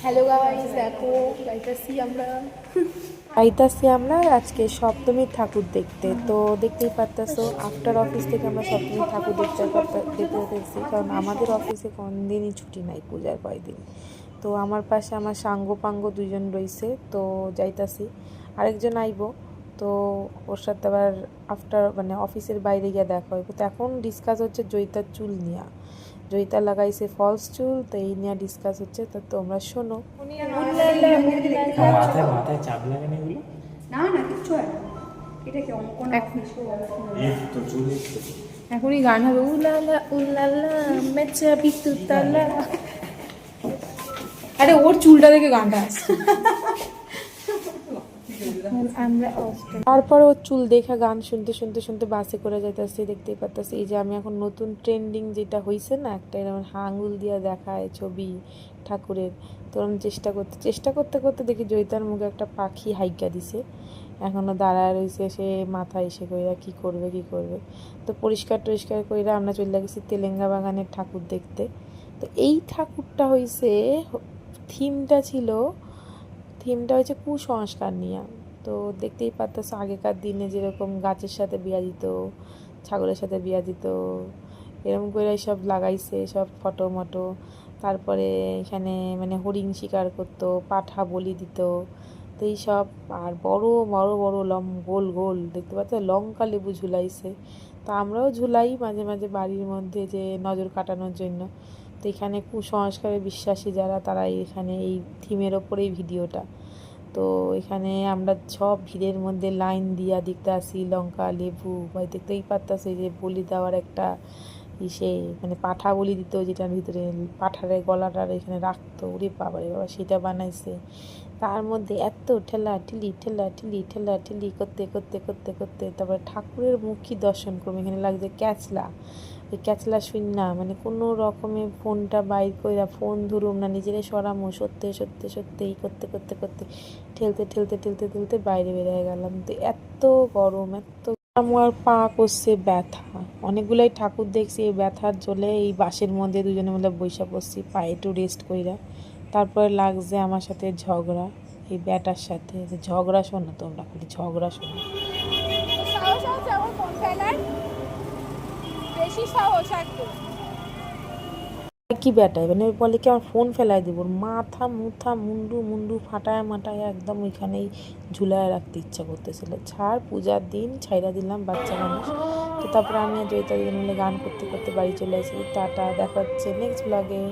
Hello guys, দেখো আইতাছি আমরা আজকে সপ্তমীর ঠাকুর দেখতে। তো দেখতেই পারতাছো আফটার অফিস থেকে আমরা সপ্তমীর ঠাকুর দেখতে পেরেছি, কারণ আমাদের অফিসে কোনদিনই ছুটি নাই পূজার কয়দিন। তো আমার পাশে আমার সাঙ্গ পাঙ্গ দুইজন রয়েছে, তো যাইতাছি, আরেকজন আইবো। তো ওর সাথে আবার আফটার মানে অফিসের বাইরে গিয়ে দেখা হইব। তো এখন ডিসকাস হচ্ছে জয়িতার চুল নিয়ে। জয়িতা লাগাইছে ফলস চুল, তো এই নিয়ে ডিসকাস হচ্ছে। তো তোমরা শোনো। মাথায় মাথায় চাপ লাগে না এগুলো? না না, কিচ্ছু হয় না। এটা কি অঙ্কন? এই তো চুলে এখনই গান হবে, উলালা উলালা মেচা বিতুতালা। আরে ওর চুলটা দেখে গানটা আসছে। তারপরে ওর চুল দেখা গান শুনতে শুনতে শুনতে বাসে করে যাইতেছি। দেখতেই পারতেছি এই যে আমি এখন নতুন ট্রেন্ডিং যেটা হয়েছে না, একটা এরকম আঙুল দিয়ে দেখায় ছবি ঠাকুরের। তো আমি চেষ্টা করতে করতে দেখি জয়িতার মুখে একটা পাখি হাইকা দিছে, এখনও দাঁড়ায় রয়েছে। সে মাথায় এসে কইরা কি করবে। তো পরিষ্কার টরিষ্কার কইরা আমরা চলে গেছি তেলেঙ্গা বাগানের ঠাকুর দেখতে। তো এই ঠাকুরটা হয়েছে, থিমটা হয়েছে কুসংস্কার নিয়ে। তো দেখতেই পারতেছো আগেকার দিনে যেরকম গাছের সাথে বিয়া দিত, ছাগলের সাথে বিয়া দিত, এরকম করে সব লাগাইছে সব ফটো মটো। তারপরে এখানে মানে হরিণ শিকার করতো, পাঠা বলি দিত। তো এইসব, আর বড় বড় বড় গোল গোল দেখতে পাচ্ছ লঙ্কা লেবু ঝুলাইছে। তো আমরাও ঝুলাই মাঝে মাঝে বাড়ির মধ্যে, যে নজর কাটানোর জন্য। তো এখানে কুসংস্কারে বিশ্বাসী যারা, তারা এখানে এই থিমের ওপরেই ভিডিওটা। তো এখানে আমরা সব ভিড়ের মধ্যে লাইন দিয়া দেখতে আসি লঙ্কা লেবু, বা দেখতেই পারতাছি যে বলি দেওয়ার একটা ইসে, মানে পাঠা বলি দিত, যেটার ভিতরে পাঠারে গলাটার এখানে রাখতো। ওরে বাবা রে বাবা, সেটা বানাইছে। তার মধ্যে এত ঠেলা ঠিলি করতে করতে করতে করতে তারপরে ঠাকুরের মুখী দর্শন করবো। এখানে লাগছে ক্যাচলা, ওই ক্যাচলা শুন মানে কোনো রকমে ফোনটা বাইর কইরা ফোন ধরুম না, নিজেরাই সরামো, সত্যি এই করতে করতে করতে ঠেলতে বাইরে বেরিয়ে গেলাম। তো এত গরম, আমার পা করছে ব্যথা। অনেকগুলাই ঠাকুর দেখছি, এই ব্যথার জলে এই বাসের মধ্যে দুজনের মধ্যে বৈশা পড়ছি পায়ে একটু রেস্ট কইরা। তারপরে লাগছে আমার সাথে ঝগড়া, এই ব্যাটার সাথে। ঝগড়া শোনো তোমরা, খালি ঝগড়া শোনো। সাহস আছে আমার ফোন ফেলার, বেশি সাহস একটু। কি ব্যাটায় মানে বলে কি আমার ফোন ফেলাই দিব, মাথা মুথা মুন্ডু ফাটায় মাটায় একদম ওইখানেই ঝুলায় রাখতে ইচ্ছা করতেছিল। ছাড়, পূজার দিন ছাইরা দিলাম, বাচ্চা মানুষ। তো তারপরে আমি আর জয়িতা মিলে গান করতে করতে বাড়ি চলে আসি। টাটা, দেখা হচ্ছে নেক্সট ব্লগে।